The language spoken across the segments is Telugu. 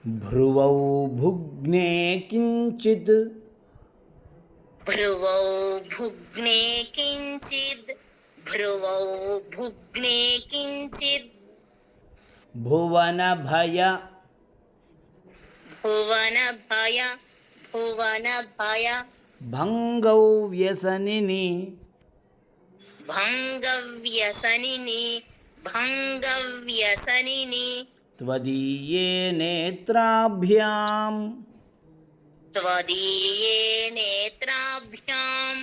భ్రువౌ భుగ్నే కించిద్ భ్రువౌ భుగ్నే కించిద్ భ్రువౌ భుగ్నే కించిద్ భువన భయ భువన భయ భువన భయ భంగౌ వ్యసనిని భంగవ్యసనిని భంగవ్యసనిని త్వదీయే నేత్రాభ్యాం త్వదీయే నేత్రాభ్యాం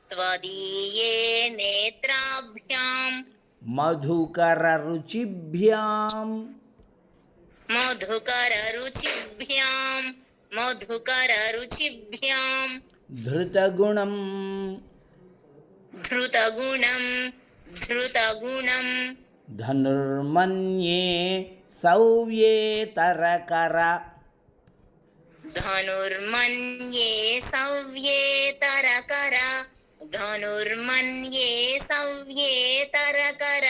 త్వదీయే నేత్రాభ్యాం మధుకర రుచిభ్యాం మధుకర రుచిభ్యాం మధుకర రుచిభ్యాం ధృతగుణం ధృతగుణం ధృతగుణం ధనుర్మన్యే సౌవ్యేతరకర ధనుర్మన్యే సవ్యేతరకర ధనుర్మన్యే సవ్యేతరకర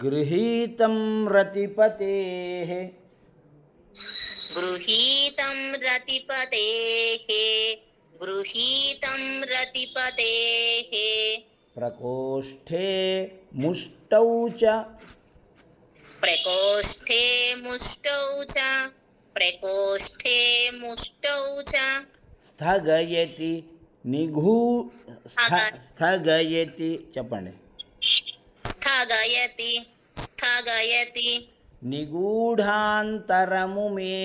గృహీతం రతిపతేః గృహీతం రతిపతేః గృహీతం రతిపతేః ప్రకోష్ఠే ముష్టౌ చ ప్రకోష్ఠే ముష్టౌ చ ప్రకోష్ఠే ముష్టౌ చ స్థగయతి స్థగయతి చెప్పండి స్థగయతి స్థగయతి నిగూఢాంతరము మే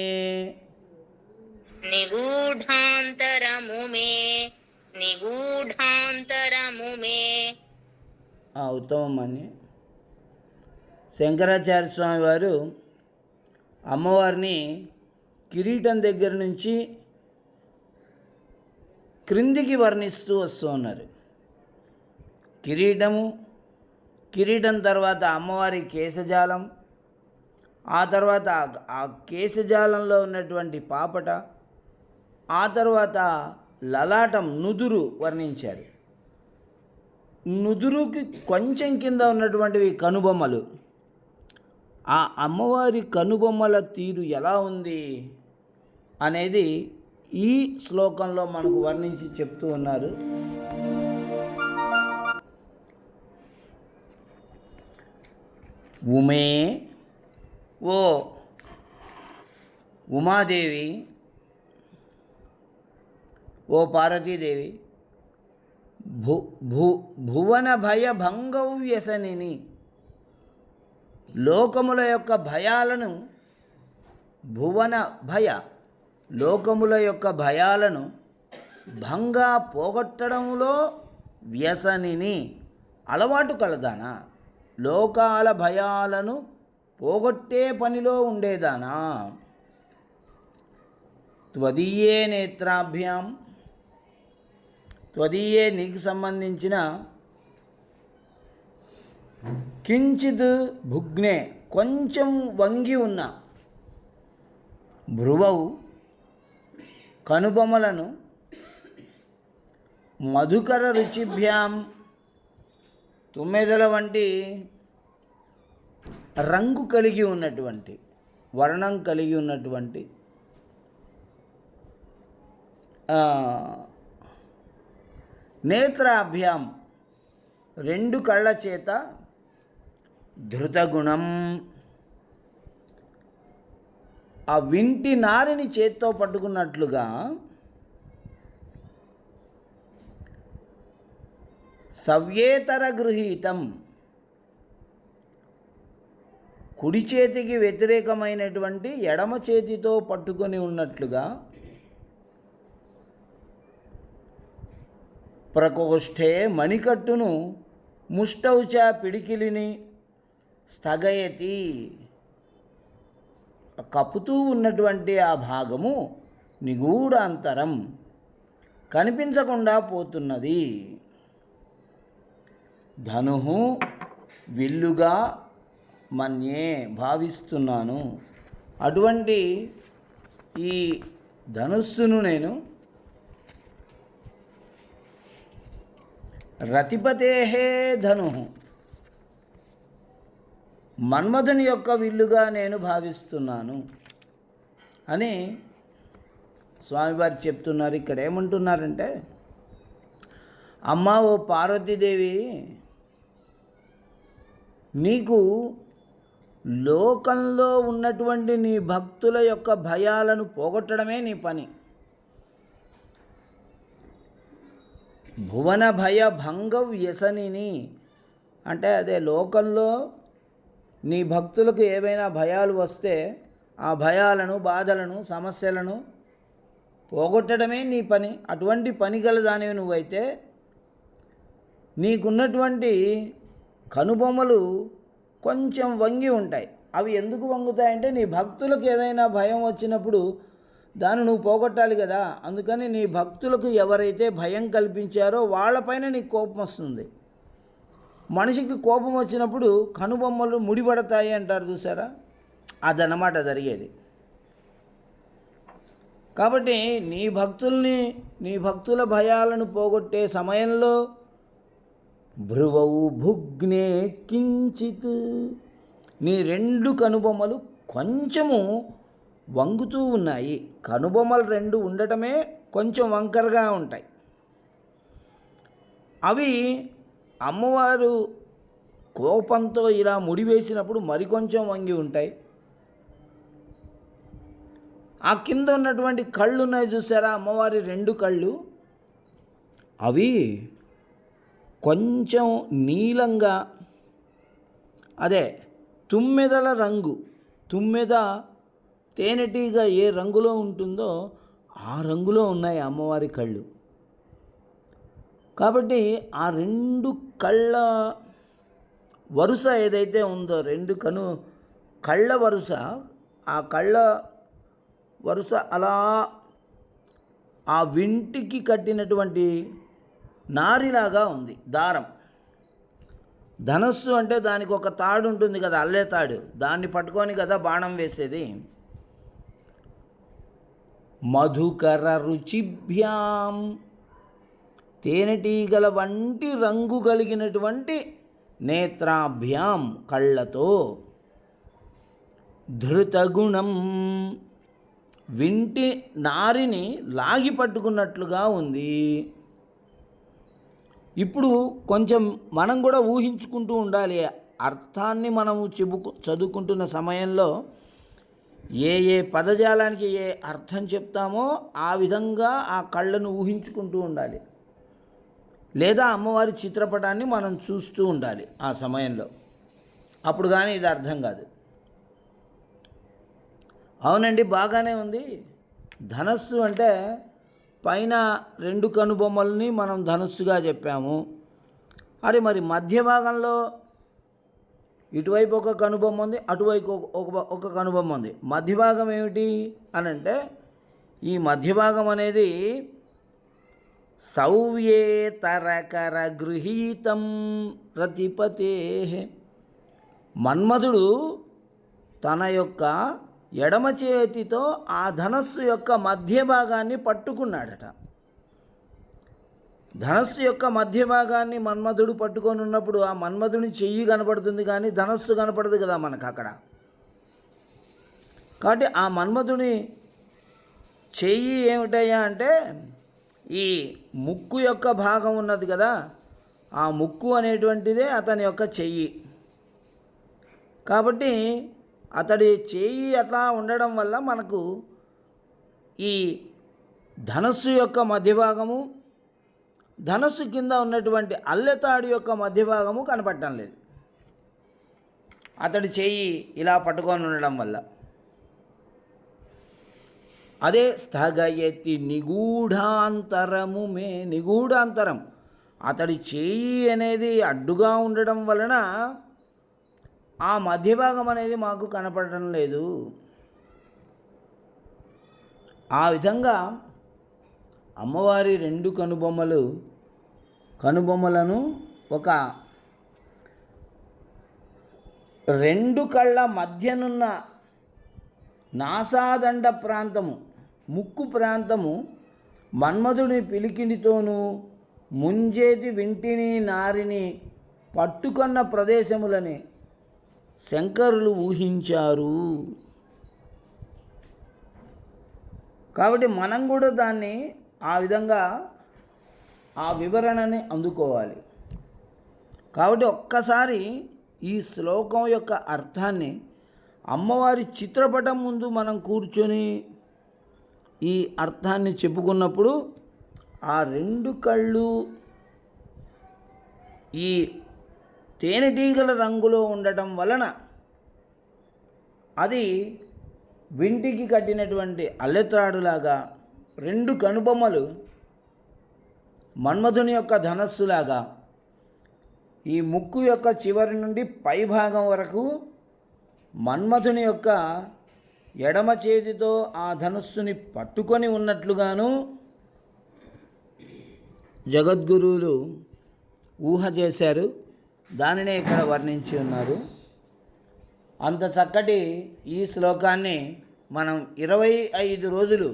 నిగూఢాంతరము మే నిగూఢాంతరము మే ఉత్తమం అని శంకరాచార్య స్వామి వారు అమ్మవారిని కిరీటం దగ్గర నుంచి క్రిందికి వర్ణిస్తూ వస్తూ ఉన్నారు. కిరీటం తర్వాత అమ్మవారి కేశజాలం, ఆ తర్వాత ఆ కేశజాలంలో ఉన్నటువంటి పాపట, ఆ తర్వాత లలాటం నుదురు వర్ణించారు. నుదురుకి కొంచెం కింద ఉన్నటువంటివి కనుబొమ్మలు. ఆ అమ్మవారి కనుబొమ్మల తీరు ఎలా ఉంది అనేది ఈ శ్లోకంలో మనకు వర్ణించి చెప్తూ ఉన్నారు. ఉమే ఓ ఉమాదేవి, ఓ పార్వతీదేవి, భువన భయ భంగౌ వ్యసనిని, లోకముల యొక్క భయాలను, లోకముల యొక్క భయాలను భంగా పోగొట్టడంలో వ్యసనిని, అలవాటు కలదానా, లోకాల భయాలను పోగొట్టే పనిలో ఉండేదానా. త్వదీయే నేత్రాభ్యాం, త్వదీయే నీకు సంబంధించిన కించిత్ భుగ్నే కొంచెం వంగి ఉన్న, భ్రువౌ కనుబొమ్మలను, మధుకర రుచిభ్యాం తుమ్మెదల వంటి రంగు కలిగి ఉన్నటువంటి, వర్ణం కలిగి ఉన్నటువంటి నేత్రాభ్యాం రెండు కళ్ళ చేత, ధృతగుణం ఆ వింటి నారిని చేత్తో పట్టుకున్నట్లుగా, సవ్యేతర గృహీతం కుడి చేతికి వ్యతిరేకమైనటువంటి ఎడమ చేతితో పట్టుకొని ఉన్నట్లుగా, ప్రకోష్ఠే మణికట్టును, ముష్టౌచ పిడికిలిని, స్థగయతి కప్పుతూ ఉన్నటువంటి ఆ భాగము, నిగూఢాంతరం కనిపించకుండా పోతున్నది. ధనుః విల్లుగా మన్యే భావిస్తున్నాను. అటువంటి ఈ ధనుస్సును నేను రతిపతేహే ధనుః మన్మధుని యొక్క విల్లుగా నేను భావిస్తున్నాను అని స్వామివారు చెప్తున్నారు. ఇక్కడ ఏమంటున్నారంటే, అమ్మా ఓ పార్వతీదేవి, నీకు లోకంలో ఉన్నటువంటి నీ భక్తుల యొక్క భయాలను పోగొట్టడమే నీ పని. భువన భయ భంగ వ్యసనిని అంటే అదే లోకంలో నీ భక్తులకు ఏవైనా భయాలు వస్తే ఆ భయాలను, బాధలను, సమస్యలను పోగొట్టడమే నీ పని. అటువంటి పని గల దానివి నువ్వైతే నీకున్నటువంటి కనుబొమ్మలు కొంచెం వంగి ఉంటాయి. అవి ఎందుకు వంగుతాయంటే నీ భక్తులకు ఏదైనా భయం వచ్చినప్పుడు దాన్ని నువ్వు పోగొట్టాలి కదా. అందుకని నీ భక్తులకు ఎవరైతే భయం కల్పించారో వాళ్ళపైన నీకు కోపం వస్తుంది. మనిషికి కోపం వచ్చినప్పుడు కనుబొమ్మలు ముడిపడతాయి అంటారు చూసారా, అదన్నమాట జరిగేది. కాబట్టి నీ భక్తుల భయాలను పోగొట్టే సమయంలో భ్రువౌ భుగ్నే కించిత్, నీ 2 కనుబొమ్మలు కొంచెము వంగుతూ ఉన్నాయి. కనుబొమ్మలు 2 ఉండటమే కొంచెం వంకరగా ఉంటాయి. అవి అమ్మవారు కోపంతో ఇలా ముడివేసినప్పుడు మరికొంచెం వంగి ఉంటాయి. ఆ కింద ఉన్నటువంటి కళ్ళు ఉన్నాయి చూసారా, అమ్మవారి 2 కళ్ళు, అవి కొంచెం నీలంగా, అదే తుమ్మెదల రంగు, తుమ్మెద తేనెటీగ ఏ రంగులో ఉంటుందో ఆ రంగులో ఉన్నాయి అమ్మవారి కళ్ళు. కాబట్టి ఆ 2 కళ్ళ వరుస ఏదైతే ఉందో, 2 కళ్ళ వరుస, ఆ కళ్ళ వరుస అలా ఆ వింటికి కట్టినటువంటి నారిలాగా ఉంది, దారం. ధనస్సు అంటే దానికి ఒక తాడు ఉంటుంది కదా, అల్లే తాడు, దాన్ని పట్టుకొని కదా బాణం వేసేది. మధుకర రుచిభ్యాం, తేనెటీగల వంటి రంగు కలిగినటువంటి నేత్రాభ్యాం, కళ్ళతో, ధృతగుణం, వింటి నారిని లాగి పట్టుకున్నట్లుగా ఉంది. ఇప్పుడు కొంచెం మనం కూడా ఊహించుకుంటూ ఉండాలి. అర్థాన్ని మనము చదువుకుంటున్న సమయంలో ఏ పదజాలానికి ఏ అర్థం చెప్తామో ఆ విధంగా ఆ కళ్ళను ఊహించుకుంటూ ఉండాలి. లేదా అమ్మవారి చిత్రపటాన్ని మనం చూస్తూ ఉండాలి ఆ సమయంలో. అప్పుడు కానీ ఇది అర్థం కాదు. అవునండి, బాగానే ఉంది. ధనస్సు అంటే పైన 2 కనుబొమ్మల్ని మనం ధనుస్సుగా చెప్పాము. అరే మరి మధ్య భాగంలో ఇటువైపు ఒక కనుబొమ్మ ఉంది, అటువైపు ఒక కనుబొమ్మ ఉంది. మధ్య భాగం ఏమిటి అని అంటే, ఈ మధ్య భాగం అనేది సౌవ్యేతరకర గృహీతం ప్రతిపతే, మన్మధుడు తన యొక్క ఎడమ చేతితో ఆ ధనస్సు యొక్క మధ్య భాగాన్ని పట్టుకున్నాడట. ధనస్సు యొక్క మధ్య భాగాన్ని మన్మధుడు పట్టుకొని ఉన్నప్పుడు ఆ మన్మధుని చెయ్యి కనపడుతుంది కానీ ధనస్సు కనపడదు కదా మనకు అక్కడ. కాబట్టి ఆ మన్మధుని చెయ్యి ఏమిటయ్యా అంటే ఈ ముక్కు యొక్క భాగం ఉన్నది కదా, ఆ ముక్కు అనేటువంటిదే అతని యొక్క చెయ్యి. కాబట్టి అతడి చెయ్యి అట్లా ఉండడం వల్ల మనకు ఈ ధనస్సు యొక్క మధ్య భాగము, ధనస్సు కింద ఉన్నటువంటి అల్లెతాడు యొక్క మధ్య భాగము కనపడటం లేదు, అతడి చెయ్యి ఇలా పట్టుకొని ఉండడం వల్ల. అదే స్థగయతి నిగూఢాంతరము మే, నిగూఢాంతరం, అతడి చెయ్యి అనేది అడ్డుగా ఉండడం వలన ఆ మధ్య భాగం అనేది మాకు కనపడటం లేదు. ఆ విధంగా అమ్మవారి 2 కనుబొమ్మలను ఒక 2 కళ్ళ మధ్యనున్న నాసాదండ ప్రాంతము, ముక్కు ప్రాంతము మన్మధుడి పిలికిడితోనూ ముంజేతి వింటిని నారిని పట్టుకొన్న ప్రదేశములని శంకరులు ఊహించారు. కాబట్టి మనం కూడా దాన్ని ఆ విధంగా ఆ వివరణని అందుకోవాలి. కాబట్టి ఒక్కసారి ఈ శ్లోకం యొక్క అర్థాన్ని అమ్మవారి చిత్రపటం ముందు మనం కూర్చొని ఈ అర్థాన్ని చెప్పుకున్నప్పుడు ఆ రెండు కళ్ళు ఈ తేనెటీగల రంగులో ఉండటం వలన అది వింటికి కట్టినటువంటి అల్లెత్రాడులాగా, రెండు కనుబొమ్మలు మన్మధుని యొక్క ధనస్సులాగా, ఈ ముక్కు యొక్క చివరి నుండి పై భాగం వరకు మన్మధుని యొక్క ఎడమ చేతితో ఆ ధనుస్సుని పట్టుకొని ఉన్నట్లుగాను జగద్గురువులు ఊహ చేశారు. దానినే ఇక్కడ వర్ణించి ఉన్నారు. అంత చక్కటి ఈ శ్లోకాన్ని మనం 25 రోజులు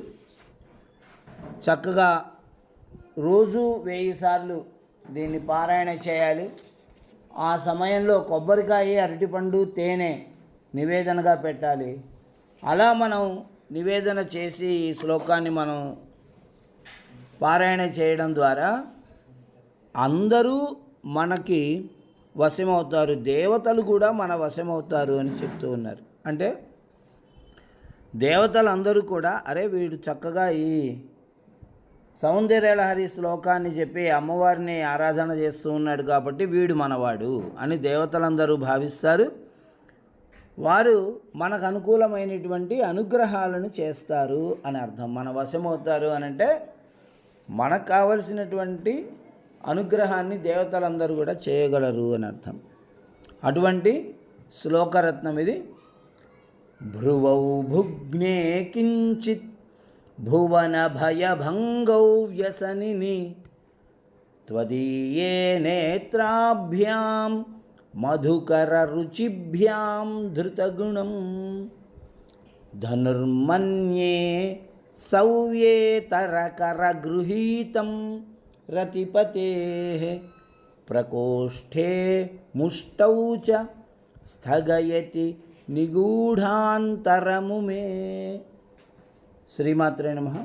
చక్కగా రోజు 1000 సార్లు దీన్ని పారాయణ చేయాలి. ఆ సమయంలో కొబ్బరికాయ, అరటిపండు, తేనె నివేదనగా పెట్టాలి. అలా మనం నివేదన చేసి ఈ శ్లోకాన్ని మనం పారాయణ చేయడం ద్వారా అందరూ మనకి వశమవుతారు, దేవతలు కూడా మన వశమవుతారు అని చెప్తూ ఉన్నారు. అంటే దేవతలు అందరూ కూడా అరే వీడు చక్కగా ఈ సౌందర్యలహరి శ్లోకాన్ని చెప్పి అమ్మవారిని ఆరాధన చేస్తూ ఉన్నాడు కాబట్టి వీడు మనవాడు అని దేవతలందరూ భావిస్తారు. వారు మనకు అనుకూలమైనటువంటి అనుగ్రహాలను చేస్తారు అని అర్థం. మన వశమవుతారు అని అంటే మనకు కావలసినటువంటి అనుగ్రహాన్ని దేవతలందరూ కూడా చేయగలరు అని అర్థం. అటువంటి శ్లోకరత్నం ఇది. భ్రువౌ భుగ్నే కించిత్ భువన భయభంగౌ వ్యసనిని త్వదీయే నేత్రాభ్యాం మధుకర రుచిభ్యాం ధృతగుణం ధనుర్మన్యే సవ్యేతరకర గృహీతం రతిపతే ప్రకోష్ఠే ముష్టౌ చ స్థగయతి నిగూఢాంతరము మే. శ్రీమాత్రే నమః.